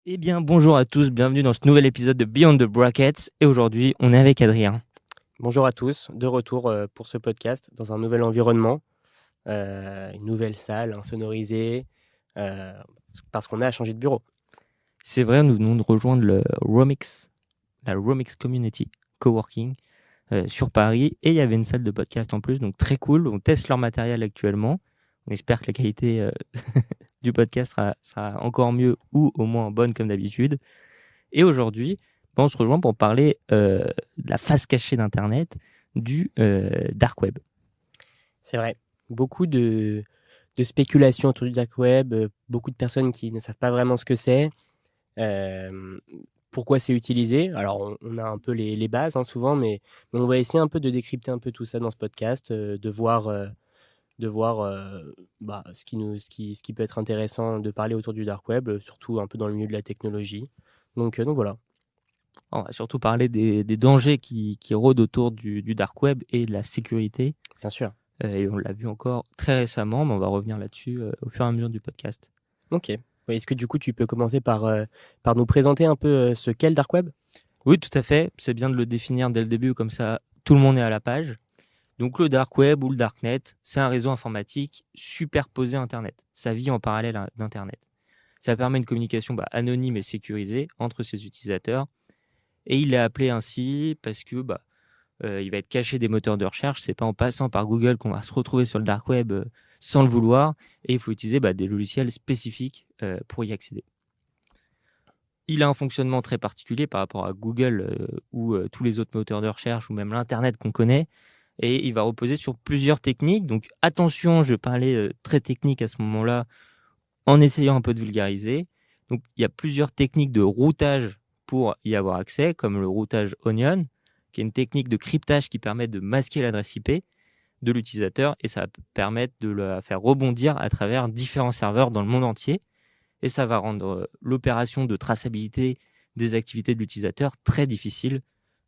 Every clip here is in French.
Eh bien, bonjour à tous, bienvenue dans ce nouvel épisode de Beyond the Brackets. Et aujourd'hui, on est avec Adrien. Bonjour à tous, de retour pour ce podcast dans un nouvel environnement, une nouvelle salle insonorisée, euh, parce qu'on a changé de bureau. C'est vrai, nous venons de rejoindre la Romix Community Coworking sur Paris. Et il y avait une salle de podcast en plus, donc très cool. On teste leur matériel actuellement. On espère que la qualité du podcast sera encore mieux ou au moins bonne comme d'habitude. Et aujourd'hui, on se rejoint pour parler de la face cachée d'Internet, du dark web. C'est vrai, beaucoup de spéculations autour du dark web, beaucoup de personnes qui ne savent pas vraiment ce que c'est, euh, pourquoi c'est utilisé. Alors on a un peu les bases souvent, mais on va essayer un peu de décrypter un peu tout ça dans ce podcast, de voir ce qui peut être intéressant de parler autour du dark web, surtout un peu dans le milieu de la technologie. Donc voilà. On va surtout parler des dangers qui rôdent autour du dark web et de la sécurité. Bien sûr. Et on l'a vu encore très récemment, mais on va revenir là-dessus au fur et à mesure du podcast. Ok. Ouais, est-ce que du coup tu peux commencer par nous présenter un peu ce qu'est le dark web? Oui, tout à fait. C'est bien de le définir dès le début, comme ça tout le monde est à la page. Donc le dark web ou le darknet, c'est un réseau informatique superposé à Internet. Ça vit en parallèle d'Internet. Ça permet une communication anonyme et sécurisée entre ses utilisateurs. Et il est appelé ainsi parce que il va être caché des moteurs de recherche. C'est pas en passant par Google qu'on va se retrouver sur le dark web sans le vouloir. Et il faut utiliser des logiciels spécifiques pour y accéder. Il a un fonctionnement très particulier par rapport à Google ou tous les autres moteurs de recherche ou même l'Internet qu'on connaît. Et il va reposer sur plusieurs techniques. Donc attention, je parlais très technique à ce moment-là en essayant un peu de vulgariser. Donc il y a plusieurs techniques de routage pour y avoir accès, comme le routage Onion, qui est une technique de cryptage qui permet de masquer l'adresse IP de l'utilisateur et ça va permettre de la faire rebondir à travers différents serveurs dans le monde entier. Et ça va rendre l'opération de traçabilité des activités de l'utilisateur très difficile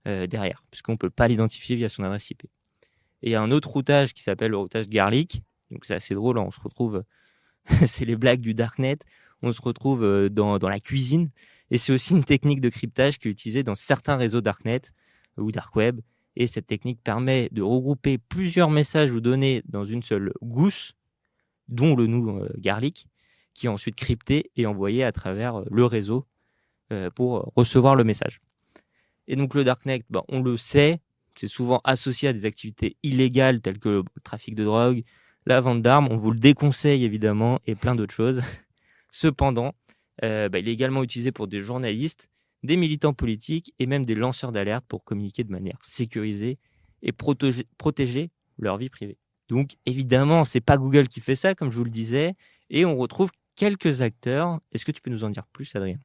derrière, puisqu'on ne peut pas l'identifier via son adresse IP. Et il y a un autre routage qui s'appelle le routage Garlic. Donc c'est assez drôle, on se retrouve, c'est les blagues du Darknet, on se retrouve dans la cuisine. Et c'est aussi une technique de cryptage qui est utilisée dans certains réseaux Darknet ou Dark Web. Et cette technique permet de regrouper plusieurs messages ou données dans une seule gousse, dont le nom Garlic, qui est ensuite crypté et envoyé à travers le réseau pour recevoir le message. Et donc le Darknet, on le sait, c'est souvent associé à des activités illégales telles que le trafic de drogue, la vente d'armes. On vous le déconseille évidemment et plein d'autres choses. Cependant, il est également utilisé pour des journalistes, des militants politiques et même des lanceurs d'alerte pour communiquer de manière sécurisée et protéger leur vie privée. Donc évidemment, c'est pas Google qui fait ça, comme je vous le disais, et on retrouve quelques acteurs. Est-ce que tu peux nous en dire plus, Adrien?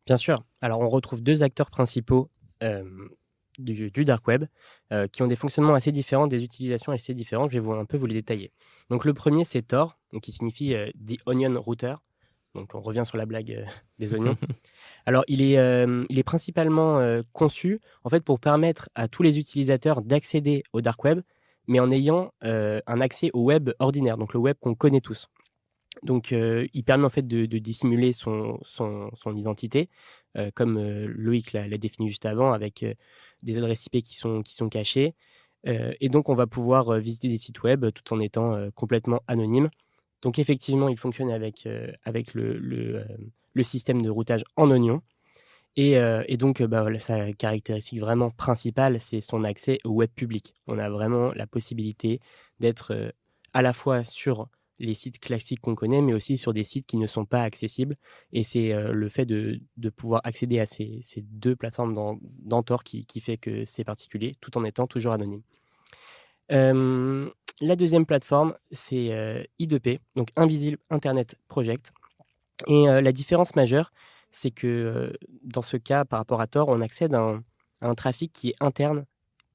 Bien sûr. Alors on retrouve deux acteurs principaux euh, du dark web qui ont des fonctionnements assez différents, des utilisations assez différentes. Je vais un peu vous les détailler. Donc le premier c'est Tor, donc, qui signifie The Onion Router. Donc on revient sur la blague des oignons. Alors il est principalement conçu en fait pour permettre à tous les utilisateurs d'accéder au dark web, mais en ayant un accès au web ordinaire, donc le web qu'on connaît tous. Donc, il permet en fait de dissimuler son identité, comme Loïc l'a défini juste avant, avec des adresses IP qui sont cachées. Et donc, on va pouvoir visiter des sites web tout en étant complètement anonyme. Donc, effectivement, il fonctionne avec le système de routage en oignon. Et donc, voilà, sa caractéristique vraiment principale, c'est son accès au web public. On a vraiment la possibilité d'être à la fois sur les sites classiques qu'on connaît, mais aussi sur des sites qui ne sont pas accessibles. Et c'est le fait de pouvoir accéder à ces deux plateformes dans Tor qui fait que c'est particulier, tout en étant toujours anonyme. Euh, la deuxième plateforme, c'est I2P, donc Invisible Internet Project. Et la différence majeure, c'est que dans ce cas, par rapport à Tor, on accède à un trafic qui est interne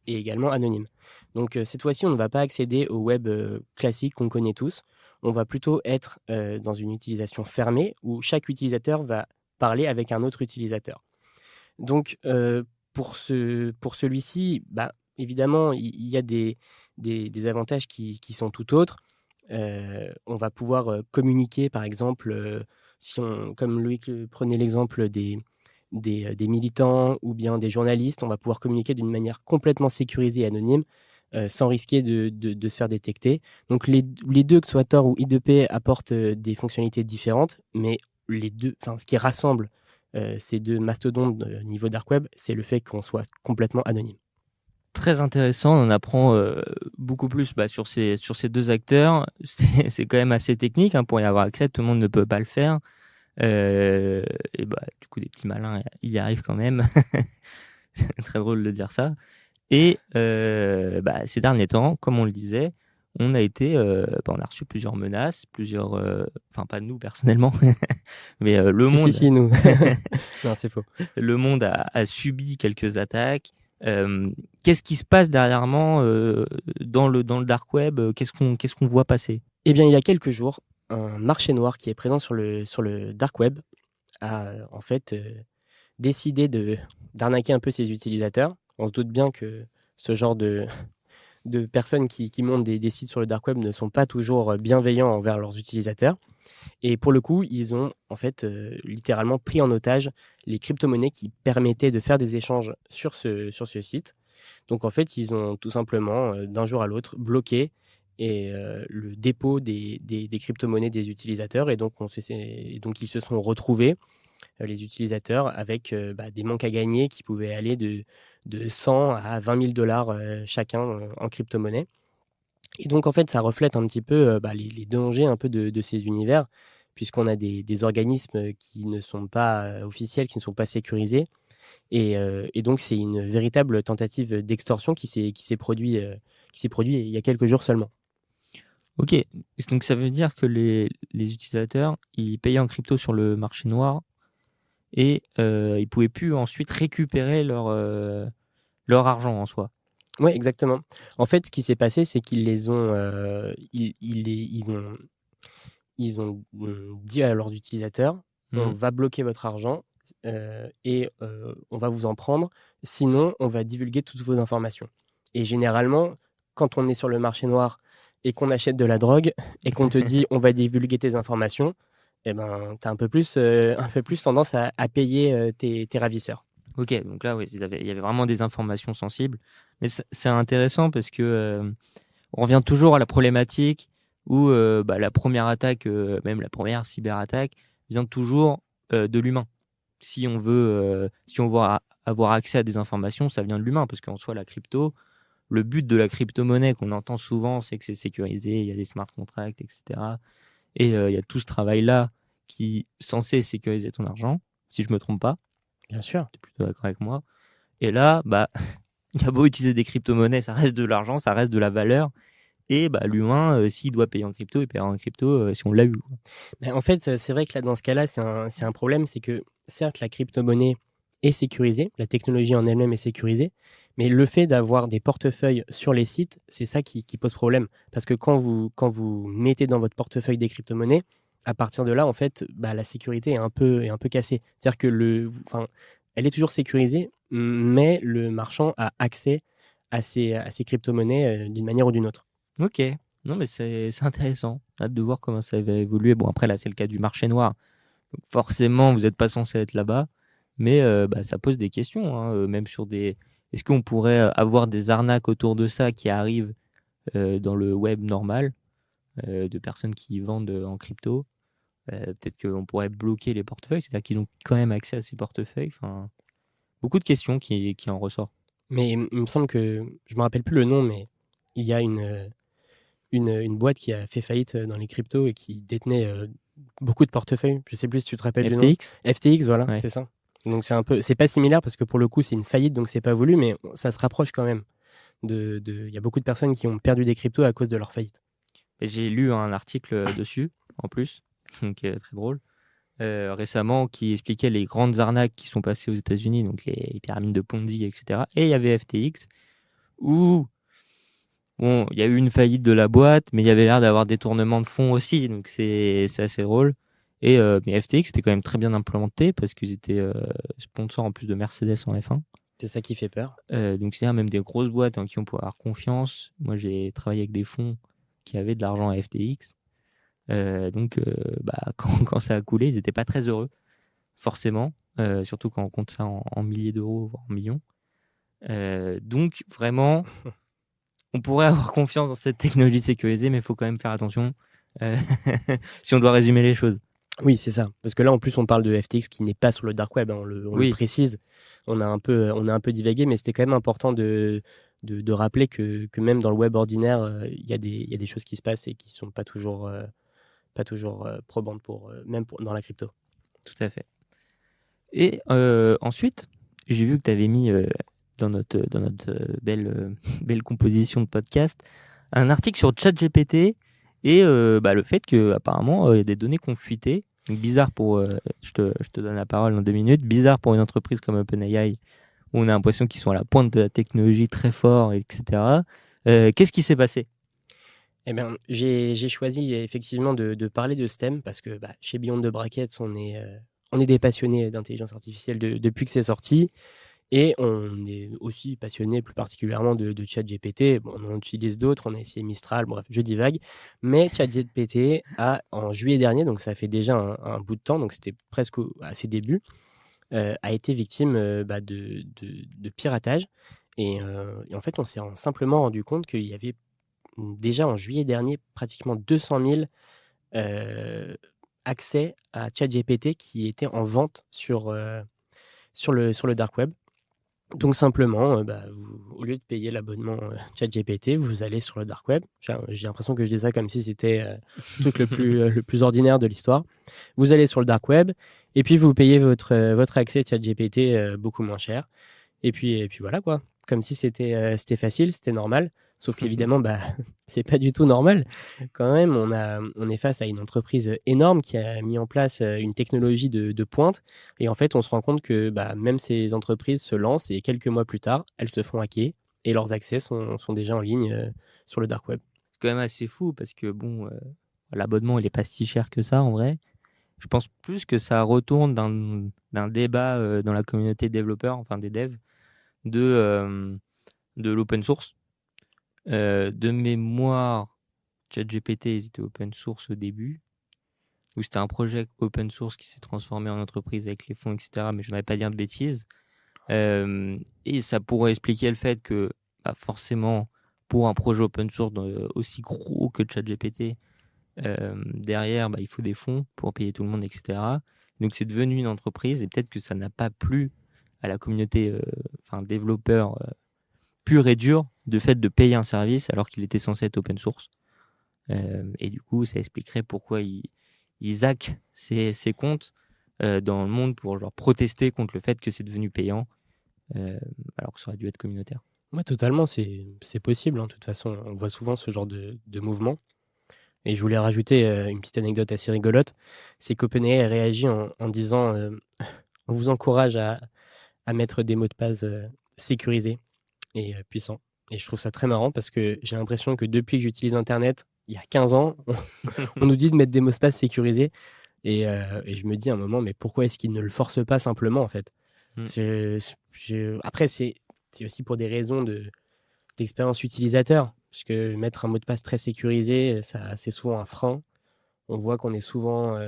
et également anonyme. Donc cette fois-ci, on ne va pas accéder au web classique qu'on connaît tous. On va plutôt être dans une utilisation fermée où chaque utilisateur va parler avec un autre utilisateur. Donc pour celui-ci, évidemment, il y a des avantages qui sont tout autres. On va pouvoir communiquer, par exemple, Comme Loïc prenait l'exemple des militants ou bien des journalistes, on va pouvoir communiquer d'une manière complètement sécurisée et anonyme, sans risquer de se faire détecter. Donc les deux, que ce soit Tor ou I2P, apportent des fonctionnalités différentes, mais ce qui rassemble ces deux mastodontes niveau dark web, c'est le fait qu'on soit complètement anonyme. Très intéressant, on en apprend beaucoup plus sur ces deux acteurs. C'est quand même assez technique pour y avoir accès, tout le monde ne peut pas le faire. Et du coup, des petits malins, ils y arrivent quand même. C'est très drôle de dire ça. Et ces derniers temps, comme on le disait, on a reçu plusieurs menaces, enfin pas nous personnellement, mais le monde. Si, nous. Non, c'est faux. Le monde a subi quelques attaques. Qu'est-ce qui se passe dernièrement dans le dark web? Qu'est-ce qu'on voit passer? Eh bien, il y a quelques jours, un marché noir qui est présent sur le dark web a en fait décidé d'arnaquer un peu ses utilisateurs. On se doute bien que ce genre de personnes qui montent des sites sur le dark web ne sont pas toujours bienveillants envers leurs utilisateurs. Et pour le coup, ils ont en fait littéralement pris en otage les crypto-monnaies qui permettaient de faire des échanges sur ce site. Donc en fait, ils ont tout simplement, d'un jour à l'autre, bloqué le dépôt des crypto-monnaies des utilisateurs. Et donc ils se sont retrouvés, les utilisateurs, avec des manques à gagner qui pouvaient aller de 100 à 20 000 dollars chacun en crypto-monnaie. Et donc, en fait, ça reflète un petit peu les dangers un peu de ces univers, puisqu'on a des organismes qui ne sont pas officiels, qui ne sont pas sécurisés. Et donc, c'est une véritable tentative d'extorsion qui s'est produit il y a quelques jours seulement. Ok, donc ça veut dire que les utilisateurs, ils payaient en crypto sur le marché noir et ils ne pouvaient plus ensuite récupérer leur argent en soi. Oui, exactement. En fait, ce qui s'est passé, c'est qu'ils les ont, ils ont dit à leurs utilisateurs, on va bloquer votre argent et on va vous en prendre. Sinon, on va divulguer toutes vos informations. Et généralement, quand on est sur le marché noir et qu'on achète de la drogue et qu'on te dit on va divulguer tes informations, eh ben, tu as un peu plus tendance à payer tes ravisseurs. Ok, donc là, oui, il y avait vraiment des informations sensibles. Mais c'est intéressant parce que on revient toujours à la problématique où la première attaque, même la première cyberattaque, vient toujours de l'humain. Si on veut avoir accès à des informations, ça vient de l'humain, parce qu'en soi, la crypto, le but de la crypto-monnaie qu'on entend souvent, c'est que c'est sécurisé, il y a des smart contracts, etc. Et il y a tout ce travail-là qui est censé sécuriser ton argent, si je me trompe pas. Bien sûr. Tu es plutôt d'accord avec moi. Et là, il y a beau utiliser des crypto-monnaies, ça reste de l'argent, ça reste de la valeur. Et l'humain, s'il doit payer en crypto, il paiera en crypto si on l'a eu. Mais en fait, c'est vrai que là, dans ce cas-là, c'est un problème. C'est que, certes, la crypto-monnaie est sécurisée, la technologie en elle-même est sécurisée, mais le fait d'avoir des portefeuilles sur les sites, c'est ça qui pose problème. Parce que quand vous mettez dans votre portefeuille des crypto-monnaies, à partir de là, en fait, la sécurité est un peu cassée. C'est-à-dire que elle est toujours sécurisée, mais le marchand a accès à ces crypto-monnaies d'une manière ou d'une autre. Ok, non mais c'est intéressant. Hâte de voir comment ça va évoluer. Bon, après là, c'est le cas du marché noir. Donc, forcément, vous n'êtes pas censé être là-bas. Mais ça pose des questions, même sur des... Est-ce qu'on pourrait avoir des arnaques autour de ça qui arrivent dans le web normal, de personnes qui vendent en crypto? Peut-être qu'on pourrait bloquer les portefeuilles, c'est-à-dire qu'ils ont quand même accès à ces portefeuilles. Enfin, beaucoup de questions qui en ressortent. Mais il me semble que, je me rappelle plus le nom, mais il y a une boîte qui a fait faillite dans les cryptos et qui détenait beaucoup de portefeuilles. Je sais plus si tu te rappelles du nom. FTX? FTX, voilà, Ouais. c'est ça. Donc c'est pas similaire parce que pour le coup c'est une faillite, donc c'est pas voulu, mais ça se rapproche quand même. Il y a beaucoup de personnes qui ont perdu des cryptos à cause de leur faillite. Et j'ai lu un article dessus, en plus, donc très drôle, récemment, qui expliquait les grandes arnaques qui sont passées aux États-Unis, donc les pyramides de Ponzi, etc. Et il y avait FTX, où bon, il y a eu une faillite de la boîte, mais il y avait l'air d'avoir des tournements de fonds aussi, donc c'est assez drôle. Et mais FTX était quand même très bien implémenté parce qu'ils étaient sponsors en plus de Mercedes en F1. C'est ça qui fait peur. Donc c'est même des grosses boîtes en qui on peut avoir confiance. Moi j'ai travaillé avec des fonds qui avaient de l'argent à FTX. Donc, quand ça a coulé, ils n'étaient pas très heureux, forcément, surtout quand on compte ça en milliers d'euros, voire en millions. Donc, vraiment, on pourrait avoir confiance dans cette technologie sécurisée, mais il faut quand même faire attention si on doit résumer les choses. Oui, c'est ça. Parce que là, en plus, on parle de FTX qui n'est pas sur le dark web, hein, on le Oui, précise. On a un peu divagué, mais c'était quand même important de rappeler que même dans le web ordinaire, il y a des choses qui se passent et qui sont pas toujours probantes dans la crypto. tout à fait. Et ensuite, j'ai vu que tu avais mis dans notre belle composition de podcast un article sur ChatGPT et le fait qu'apparemment, il y a des données qui ont fuité. Donc, bizarre je te donne la parole dans 2 minutes. Bizarre pour une entreprise comme OpenAI où on a l'impression qu'ils sont à la pointe de la technologie très fort, etc. Qu'est-ce qui s'est passé? Eh bien, j'ai choisi effectivement de parler de ce thème parce que chez Beyond the Brackets, on est des passionnés d'intelligence artificielle depuis que c'est sorti. Et on est aussi passionné plus particulièrement de ChatGPT. Bon, on en utilise d'autres, on a essayé Mistral, bref, je divague. Mais ChatGPT en juillet dernier, donc ça fait déjà un bout de temps, donc c'était presque à ses débuts, a été victime de piratage. Et en fait, on s'est simplement rendu compte qu'il y avait déjà en juillet dernier pratiquement 200 000 accès à ChatGPT qui étaient en vente sur le dark web. Donc simplement, au lieu de payer l'abonnement ChatGPT, vous allez sur le dark web. J'ai l'impression que je dis ça comme si c'était le truc le plus ordinaire de l'histoire. Vous allez sur le dark web et puis vous payez votre accès ChatGPT beaucoup moins cher. Et puis voilà quoi. Comme si c'était facile, c'était normal. Sauf qu'évidemment, c'est pas du tout normal. Quand même, on est face à une entreprise énorme qui a mis en place une technologie de pointe. Et en fait, on se rend compte que même ces entreprises se lancent et quelques mois plus tard, elles se font hacker et leurs accès sont déjà en ligne sur le dark web. C'est quand même assez fou parce que l'abonnement, il n'est pas si cher que ça en vrai. Je pense plus que ça retourne d'un débat dans la communauté développeur, enfin des devs, de l'open source. De mémoire, ChatGPT, ils étaient open source au début, où c'était un projet open source qui s'est transformé en entreprise avec les fonds, etc. Mais je n'aurais pas dire de bêtises. Et ça pourrait expliquer le fait que forcément, pour un projet open source aussi gros que ChatGPT, derrière, il faut des fonds pour payer tout le monde, etc. Donc c'est devenu une entreprise et peut-être que ça n'a pas plu à la communauté développeur pur et dur de fait de payer un service alors qu'il était censé être open source. Et du coup, ça expliquerait pourquoi ils hackent ces comptes dans le monde pour protester contre le fait que c'est devenu payant alors que ça aurait dû être communautaire. Ouais, totalement, c'est possible. De toute façon, on voit souvent ce genre de mouvement. Et je voulais rajouter une petite anecdote assez rigolote. C'est qu'OpenAI a réagi en disant on vous encourage à mettre des mots de passe sécurisés et puissants. Et je trouve ça très marrant parce que j'ai l'impression que depuis que j'utilise Internet, il y a 15 ans, on nous dit de mettre des mots de passe sécurisés. Et je me dis à un moment, mais pourquoi est-ce qu'ils ne le forcent pas simplement en fait? Après, c'est aussi pour des raisons d'expérience utilisateur. Parce que mettre un mot de passe très sécurisé, c'est souvent un frein. On voit qu'on est souvent...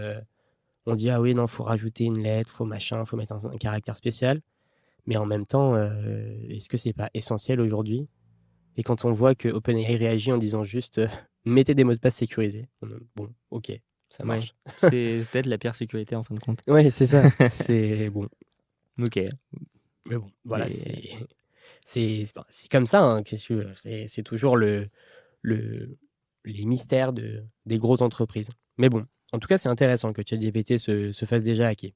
on dit, ah oui, non, il faut rajouter une lettre, faut machin, faut mettre un caractère spécial. Mais en même temps, est-ce que c'est pas essentiel aujourd'hui? Et quand on voit que OpenAI réagit en disant juste, mettez des mots de passe sécurisés. Bon, ok, ça marche. Ouais, c'est peut-être la pire sécurité en fin de compte. Ouais, c'est ça. C'est bon. Ok. Mais bon, voilà, c'est comme ça. Hein, c'est toujours les mystères des grosses entreprises. Mais bon, en tout cas, c'est intéressant que ChatGPT se fasse déjà hacker.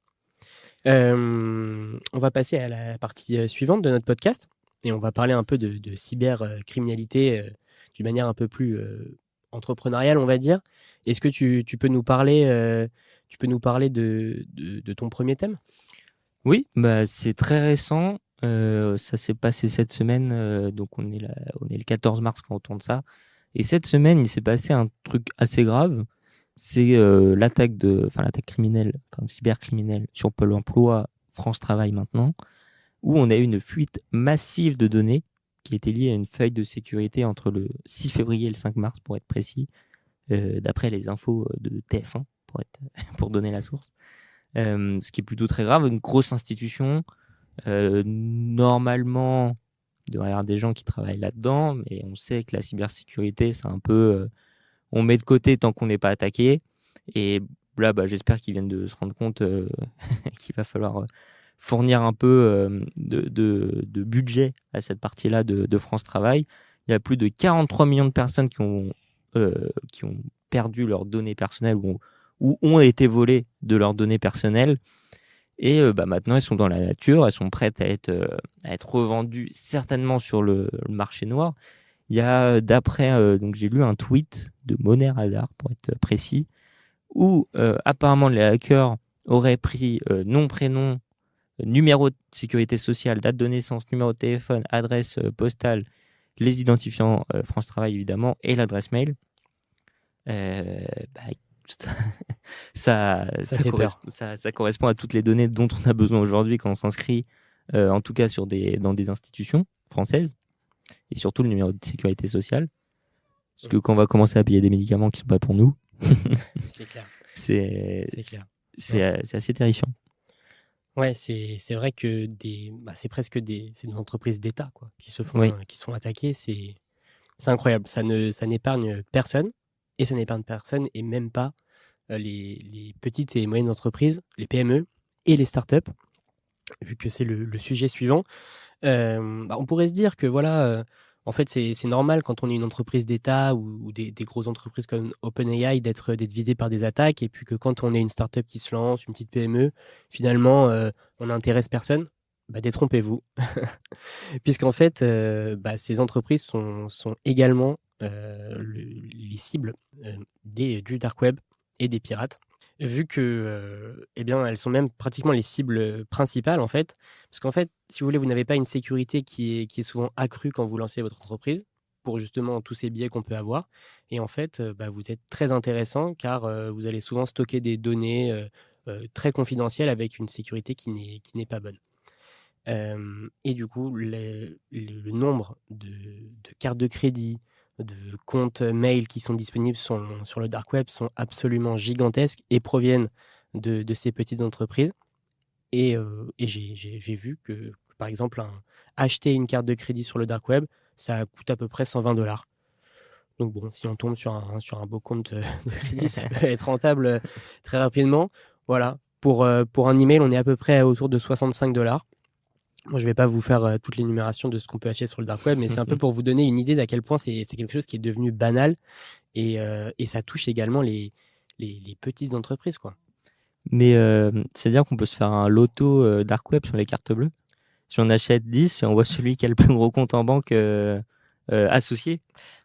On va passer à la partie suivante de notre podcast et on va parler un peu de cybercriminalité d'une manière un peu plus entrepreneuriale, on va dire. Est-ce que tu peux nous parler, de ton premier thème? Oui, c'est très récent. Ça s'est passé cette semaine. Donc on est le 14 mars quand on tourne ça. Et cette semaine, il s'est passé un truc assez grave. C'est l'attaque criminelle, cybercriminelle sur Pôle emploi, France Travail maintenant, où on a eu une fuite massive de données qui était liée à une faille de sécurité entre le 6 février et le 5 mars, pour être précis, d'après les infos de TF1, pour donner la source. Ce qui est plutôt très grave, une grosse institution. Normalement, il devrait y avoir des gens qui travaillent là-dedans, mais on sait que la cybersécurité, c'est un peu... on met de côté tant qu'on n'est pas attaqué. Et là, j'espère qu'ils viennent de se rendre compte qu'il va falloir fournir un peu de budget à cette partie-là de France Travail. Il y a plus de 43 millions de personnes qui ont perdu leurs données personnelles ou ont été volées de leurs données personnelles. Et maintenant, elles sont dans la nature, elles sont prêtes à être revendues certainement sur le marché noir. Il y a, donc j'ai lu un tweet de Monet Radar, pour être précis, où apparemment les hackers auraient pris nom, prénom, numéro de sécurité sociale, date de naissance, numéro de téléphone, adresse postale, les identifiants France Travail évidemment, et l'adresse mail. Ça correspond à toutes les données dont on a besoin aujourd'hui quand on s'inscrit, en tout cas dans des institutions françaises, et surtout le numéro de sécurité sociale. Parce que quand on va commencer à payer des médicaments qui ne sont pas pour nous, c'est clair. C'est assez terrifiant. Ouais, c'est vrai que c'est presque des entreprises d'État quoi, qui se font attaquer. C'est incroyable. Ça n'épargne personne, et ça n'épargne personne, et même pas les petites et moyennes entreprises, les PME et les startups, vu que c'est le sujet suivant. On pourrait se dire que voilà, en fait, c'est normal quand on est une entreprise d'État ou des grosses entreprises comme OpenAI d'être visé par des attaques, et puis que quand on est une startup qui se lance, une petite PME, finalement, on n'intéresse personne. Détrompez-vous. Puisqu'en fait, ces entreprises sont également les cibles du dark web et des pirates, vu que elles sont même pratiquement les cibles principales en fait. Parce qu'en fait, si vous voulez, vous n'avez pas une sécurité qui est souvent accrue quand vous lancez votre entreprise, pour justement tous ces biais qu'on peut avoir. Et en fait, vous êtes très intéressant, car vous allez souvent stocker des données très confidentielles avec une sécurité qui n'est pas bonne. Et du coup, le nombre de cartes de crédit, de comptes mail qui sont disponibles sur le dark web sont absolument gigantesques et proviennent de ces petites entreprises. Et j'ai vu que, par exemple, acheter une carte de crédit sur le dark web, ça coûte à peu près 120 $. Donc bon, si on tombe sur un beau compte de crédit, ça peut être rentable très rapidement. Voilà. Pour un email, on est à peu près autour de 65 $. Moi, je ne vais pas vous faire toute l'énumération de ce qu'on peut acheter sur le dark web, mais c'est un peu pour vous donner une idée d'à quel point c'est quelque chose qui est devenu banal, et ça touche également les petites entreprises, quoi. Mais c'est-à-dire qu'on peut se faire un loto dark web sur les cartes bleues. Si on achète 10, on voit celui qui a le plus gros compte en banque associé.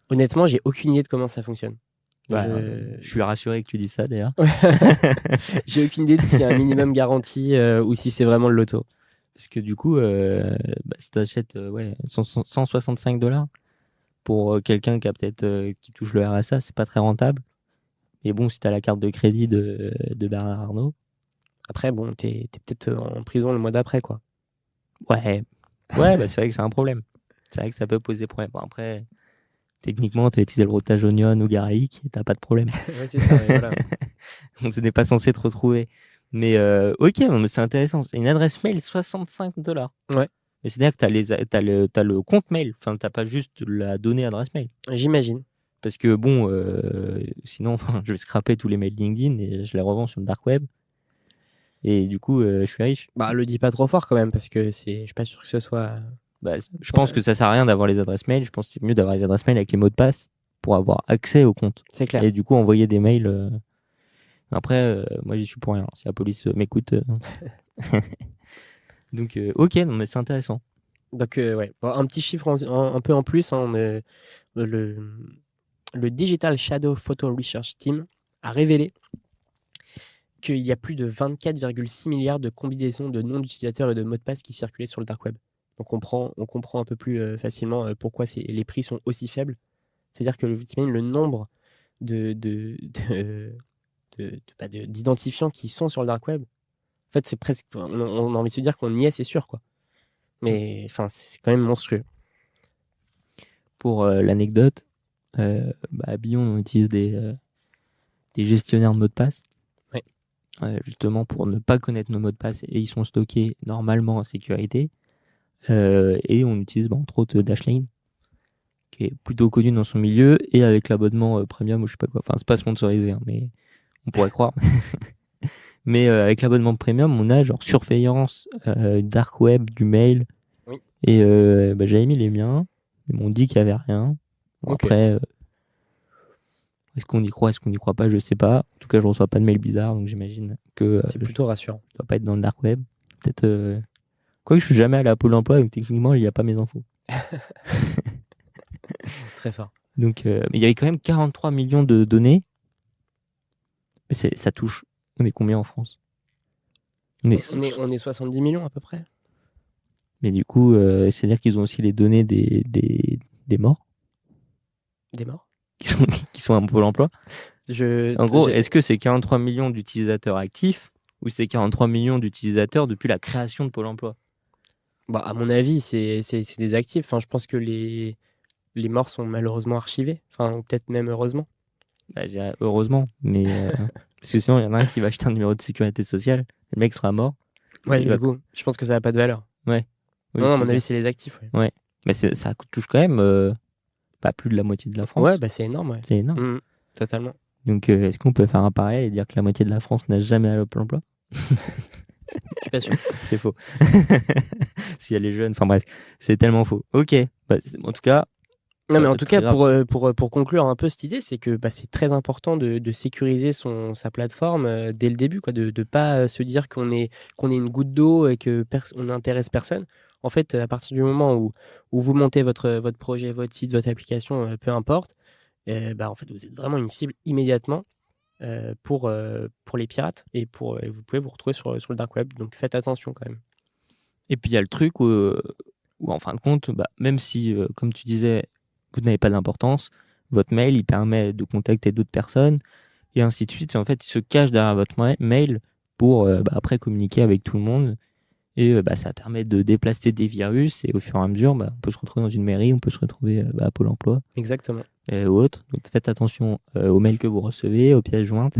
Honnêtement, j'ai aucune idée de comment ça fonctionne. Je suis rassuré que tu dis ça d'ailleurs. J'ai aucune idée de s'il y a un minimum garanti ou si c'est vraiment le loto. Parce que du coup, si tu achètes 165 $ pour quelqu'un qui a peut-être qui touche le RSA, c'est pas très rentable. Mais bon, si tu as la carte de crédit de Bernard Arnault. Après, bon, t'es peut-être en prison le mois d'après, quoi. Ouais, c'est vrai que c'est un problème. C'est vrai que ça peut poser problème. Bon, après, techniquement, tu as utilisé le routage oignon ou garlic et t'as pas de problème. Ouais, c'est ça, voilà. Donc, ce n'est pas censé te retrouver. Mais ok, mais c'est intéressant. C'est une adresse mail 65 $. Ouais. Mais c'est-à-dire que t'as le compte mail. Enfin, t'as pas juste la donnée adresse mail. J'imagine. Parce que bon, sinon, je vais scraper tous les mails LinkedIn et je les revends sur le dark web. Et du coup, je suis riche. Le dis pas trop fort quand même, parce que je suis pas sûr que ce soit. Je pense que ça sert à rien d'avoir les adresses mail. Je pense que c'est mieux d'avoir les adresses mail avec les mots de passe pour avoir accès au compte. C'est clair. Et du coup, envoyer des mails. Après, moi, j'y suis pour rien. Si la police m'écoute. Donc, ok, non, mais c'est intéressant. Donc, ouais. Bon, un petit chiffre un peu en plus. Hein, le Digital Shadow Photo Research Team a révélé qu'il y a plus de 24,6 milliards de combinaisons de noms d'utilisateurs et de mots de passe qui circulaient sur le dark web. Donc on comprend un peu plus facilement pourquoi les prix sont aussi faibles. C'est-à-dire que vous imaginez le nombre d'identifiants qui sont sur le dark web. En fait, c'est presque, on a envie de se dire qu'on y est, c'est sûr, quoi. Mais enfin, c'est quand même monstrueux. Pour l'anecdote, à Billon, on utilise des des gestionnaires de mots de passe. Ouais. Justement pour ne pas connaître nos mots de passe, et ils sont stockés normalement en sécurité. Et on utilise entre autres Dashlane, qui est plutôt connu dans son milieu, et avec l'abonnement premium ou je sais pas quoi. Enfin, c'est pas sponsorisé, hein, mais on pourrait croire. Mais avec l'abonnement premium, on a genre surveillance, dark web, du mail. Oui. Et j'avais mis les miens. Ils m'ont dit qu'il y avait rien. Bon, Ok. après, est-ce qu'on y croit, est-ce qu'on n'y croit pas, je sais pas. En tout cas, je reçois pas de mail bizarre, donc j'imagine que C'est plutôt rassurant. je dois pas être dans le dark web. Peut-être. Quoique je suis jamais allé à Pôle emploi, donc techniquement, il n'y a pas mes infos. Très fort. Donc, mais il y avait quand même 43 millions de données. Mais ça touche. On est combien en France? On est 70 millions à peu près. Mais du coup, c'est-à-dire qu'ils ont aussi les données des morts Des morts. qui sont à Pôle emploi. En gros, j'ai- est-ce que c'est 43 millions d'utilisateurs actifs ou c'est 43 millions d'utilisateurs depuis la création de Pôle emploi? Bah, à mon avis, c'est des actifs. Enfin, je pense que les morts sont malheureusement archivés. Enfin, ou peut-être même heureusement. Bah, je dirais heureusement, mais parce que sinon il y en a un qui va acheter un numéro de sécurité sociale, le mec sera mort. Ouais, Il du va- coup, je pense que ça n'a pas de valeur. Oui, Non, à c'est mon clair. avis, c'est les actifs. Ouais, Mais ça touche quand même pas plus de la moitié de la France. ouais, bah, c'est énorme. Ouais. C'est énorme. Totalement. Donc est-ce qu'on peut faire un parallèle et dire que la moitié de la France n'a jamais allé au Pôle emploi? Je suis pas sûr. C'est faux. S'il y a les jeunes, enfin bref, c'est tellement faux. Ok, en tout cas. Non, mais en tout très cas, grave. pour conclure un peu cette idée, c'est que c'est très important de sécuriser sa plateforme dès le début, quoi, de ne pas se dire qu'on est une goutte d'eau et que on n'intéresse personne. En fait, à partir du moment où vous montez votre projet, votre site, votre application, peu importe, en fait, vous êtes vraiment une cible immédiatement pour les pirates et vous pouvez vous retrouver sur le dark web. Donc faites attention quand même. Et puis il y a le truc où en fin de compte, même si, comme tu disais, vous n'avez pas d'importance, votre mail, il permet de contacter d'autres personnes, et ainsi de suite. Et en fait, il se cache derrière votre mail pour après communiquer avec tout le monde. Et ça permet de déplacer des virus, et au fur et à mesure, on peut se retrouver dans une mairie, on peut se retrouver à Pôle emploi. Exactement. Ou autre. Donc faites attention aux mails que vous recevez, aux pièces jointes.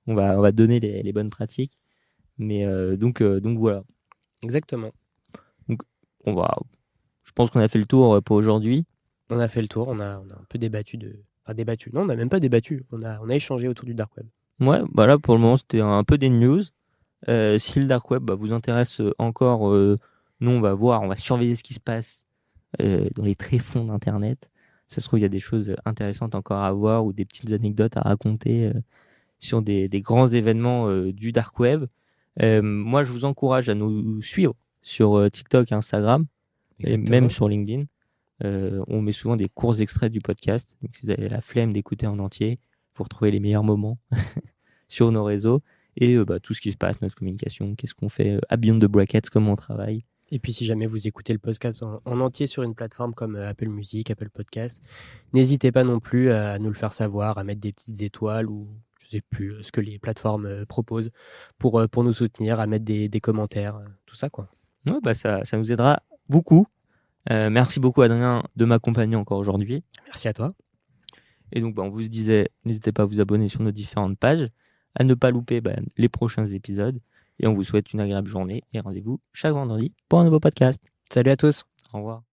on va donner les bonnes pratiques. Mais donc voilà. Exactement. Donc je pense qu'on a fait le tour pour aujourd'hui. On a fait le tour, on a un peu débattu Enfin, débattu. Non, on n'a même pas débattu. On a échangé autour du dark web. Ouais, là pour le moment c'était un peu des news. Si le dark web vous intéresse encore, nous on va surveiller ce qui se passe dans les tréfonds d'internet. Ça se trouve il y a des choses intéressantes encore à voir, ou des petites anecdotes à raconter sur des grands événements du dark web. Moi je vous encourage à nous suivre sur TikTok et Instagram. Exactement. Et même sur LinkedIn. On met souvent des courts extraits du podcast. Donc si vous avez la flemme d'écouter en entier, pour retrouver les meilleurs moments sur nos réseaux, et tout ce qui se passe, notre communication, qu'est-ce qu'on fait à Beyond the Brackets, comment on travaille. Et puis si jamais vous écoutez le podcast en entier sur une plateforme comme Apple Music, Apple Podcast, n'hésitez pas non plus à nous le faire savoir, à mettre des petites étoiles ou je sais plus ce que les plateformes proposent pour nous soutenir, à mettre des commentaires, tout ça quoi. Ouais, ça nous aidera beaucoup. Merci beaucoup Adrien de m'accompagner encore aujourd'hui. Merci à toi. Et donc on vous disait, n'hésitez pas à vous abonner sur nos différentes pages, à ne pas louper les prochains épisodes, et on vous souhaite une agréable journée et rendez-vous chaque vendredi pour un nouveau podcast. Salut à tous. Au revoir.